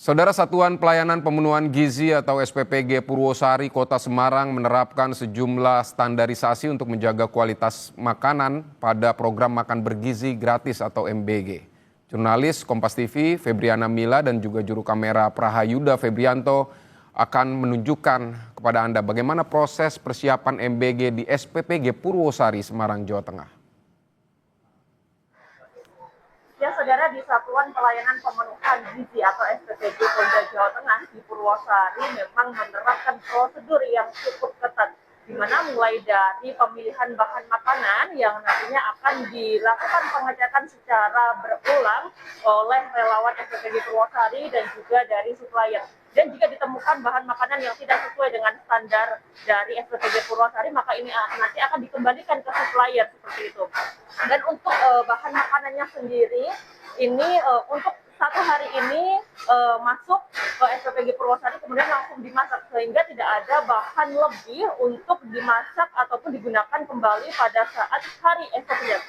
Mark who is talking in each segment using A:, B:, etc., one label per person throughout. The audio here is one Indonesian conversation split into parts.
A: Saudara Satuan Pelayanan Pemenuhan Gizi atau SPPG Purwosari Kota Semarang menerapkan sejumlah standarisasi untuk menjaga kualitas makanan pada program makan bergizi gratis atau MBG. Jurnalis Kompas TV Febriana Mila dan juga juru kamera Prahayuda Febrianto akan menunjukkan kepada Anda bagaimana proses persiapan MBG di SPPG Purwosari Semarang, Jawa Tengah.
B: Ya, saudara, di Satuan Pelayanan Pemenuhan Gizi atau SPPG Polda Jawa Tengah di Purwosari memang menerapkan prosedur yang cukup ketat, di mana mulai dari pemilihan bahan makanan yang nantinya akan dilakukan pengecekan secara berulang oleh relawan SPPG Purwosari dan juga dari supplier. Dan jika ditemukan bahan makanan yang tidak sesuai dengan standar dari SPPG Purwosari, maka ini nanti akan dikembalikan ke supplier seperti itu. Dan untuk bahan makanannya sendiri, ini untuk satu hari ini masuk ke SPPG Purwosari kemudian langsung dimasak, sehingga tidak ada bahan lebih untuk dimasak ataupun digunakan kembali pada saat hari esoknya.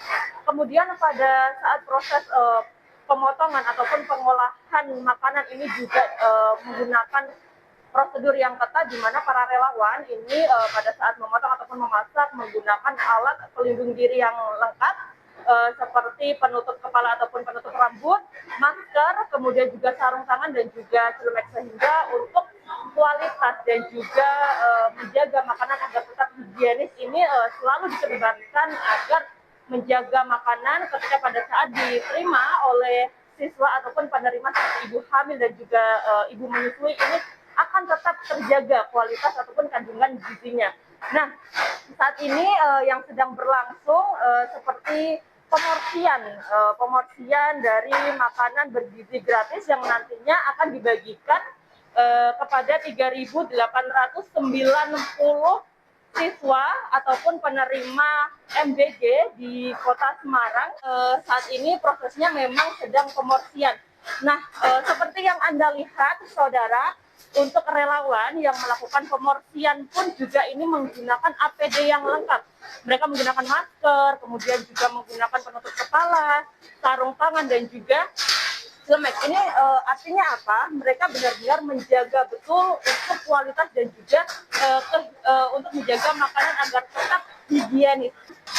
B: Kemudian pada saat proses pemotongan ataupun pengolahan makanan ini juga menggunakan prosedur yang ketat, di mana para relawan ini pada saat memotong ataupun memasak menggunakan alat pelindung diri yang lengkap seperti penutup kepala ataupun penutup rambut, masker, kemudian juga sarung tangan dan juga celemek, sehingga untuk kualitas dan juga menjaga makanan agar tetap higienis ini selalu dikedepankan agar menjaga makanan ketika pada saat diterima oleh siswa ataupun penerima seperti ibu hamil dan juga ibu menyusui ini akan tetap terjaga kualitas ataupun kandungan gizinya. Nah, saat ini yang sedang berlangsung seperti pemorsian dari makanan bergizi gratis yang nantinya akan dibagikan kepada 3.890 siswa ataupun penerima MBG di Kota Semarang. Saat ini prosesnya memang sedang pemorsian. Nah, seperti yang Anda lihat, saudara, untuk relawan yang melakukan pemorsian pun juga ini menggunakan APD yang lengkap. Mereka menggunakan masker, kemudian juga menggunakan penutup kepala, sarung tangan, dan juga celemek. Ini artinya apa? Mereka benar-benar menjaga betul untuk kualitas dan juga untuk menjaga makanan agar tetap higienis.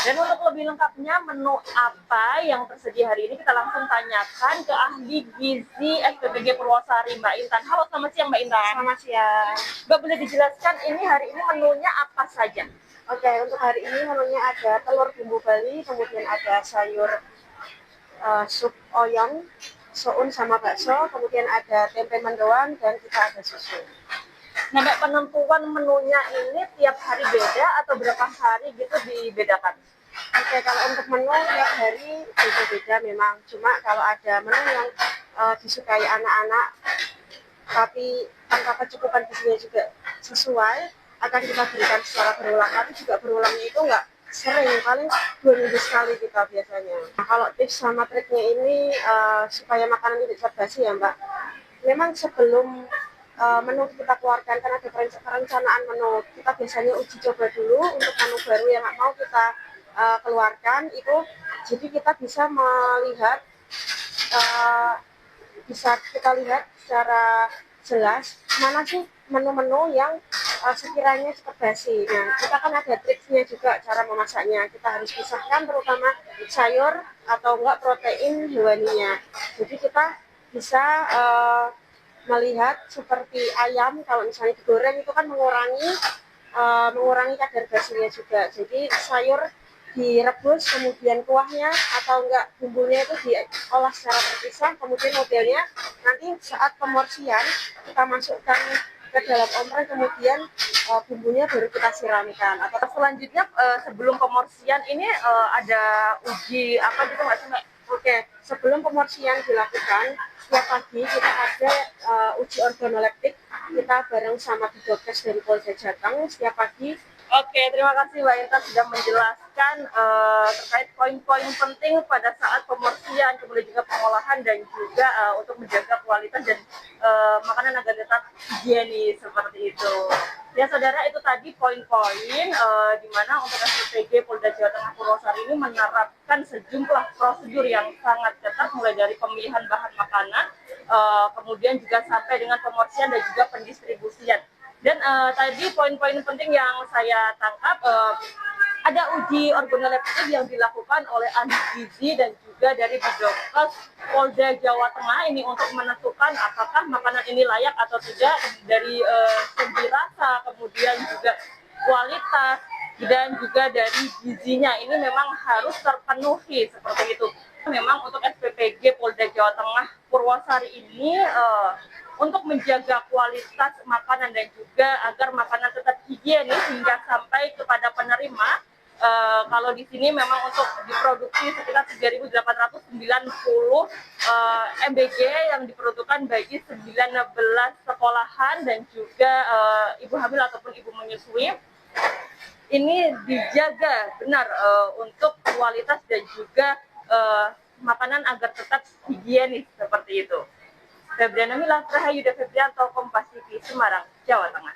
B: Dan untuk lebih lengkapnya menu apa yang tersedia hari ini, kita langsung tanyakan ke ahli gizi SPPG Purwosari, Mbak Intan. Halo, selamat siang Mbak Intan.
C: Selamat siang.
B: Mbak, boleh dijelaskan ini hari ini menunya apa saja?
C: Oke, untuk hari ini menunya ada telur bumbu Bali, kemudian ada sayur sup oyong, soun sama bakso, kemudian ada tempe mendoan, dan kita ada susu.
B: Nah, Mbak, penentuan menunya ini tiap hari beda atau berapa hari gitu dibedakan?
C: Oke, kalau untuk menu tiap hari beda-beda memang. Cuma kalau ada menu yang disukai anak-anak, tapi tanpa kecukupan gizinya juga sesuai, akan kita berikan secara berulang. Tapi juga berulangnya itu nggak sering, paling 2 minggu sekali kita biasanya. Nah, kalau tips sama triknya ini supaya makanan tidak cepat basi ya Mbak. Memang sebelum menu kita keluarkan, kan ada perencanaan menu, kita biasanya uji coba dulu untuk menu baru yang mau kita keluarkan itu, jadi kita bisa melihat secara jelas mana sih menu-menu yang sekiranya cepat basi. Nah, kita kan ada triknya juga cara memasaknya. Kita harus pisahkan terutama sayur atau enggak protein hewaninya. Jadi kita bisa melihat seperti ayam, kalau misalnya digoreng itu kan mengurangi kadar basinya juga. Jadi sayur direbus, kemudian kuahnya atau enggak bumbunya itu diolah secara terpisah, kemudian modelnya nanti saat pemorsian kita masukkan ke dalam ompreng, kemudian bumbunya baru kita siramkan.
B: Atau selanjutnya sebelum pemorsian ini ada uji apa gitu nggak sih Mbak?
C: Oke, sebelum pemorsian dilakukan, setiap pagi kita ada uji organoleptik, kita bareng sama Bidokes dari Polda Jateng setiap pagi.
B: Oke, terima kasih Mbak Intan sudah menjelaskan terkait poin-poin penting pada saat pemorsian, kemudian juga pengolahan dan juga untuk menjaga kualitas dan makanan agar tetap higienis seperti itu. Ya saudara, itu tadi poin-poin di mana untuk SPPG Polda Jawa Tengah Purwosari ini menerapkan sejumlah prosedur yang sangat ketat, mulai dari pemilihan bahan makanan, kemudian juga sampai dengan pemorsian dan juga pendistribusian. Dan tadi poin-poin penting yang saya tangkap, ada uji organoleptik yang dilakukan oleh ahli gizi dan juga dari Bidonkes Polda Jawa Tengah ini untuk menentukan apakah makanan ini layak atau tidak dari segi rasa, kemudian juga kualitas dan juga dari gizinya ini memang harus terpenuhi seperti itu. Memang untuk SPPG Polda Jawa Tengah Purwosari ini untuk menjaga kualitas makanan dan juga agar makanan tetap higienis hingga sampai kepada penerima. Kalau di sini memang untuk diproduksi sekitar 3.890 MBG yang diperuntukkan bagi 19 sekolahan dan juga ibu hamil ataupun ibu menyusui. Ini dijaga benar untuk kualitas dan juga makanan agar tetap higienis seperti itu. Febriana Mila, Rahayu Febrianto, Kompas TV, Semarang, Jawa Tengah.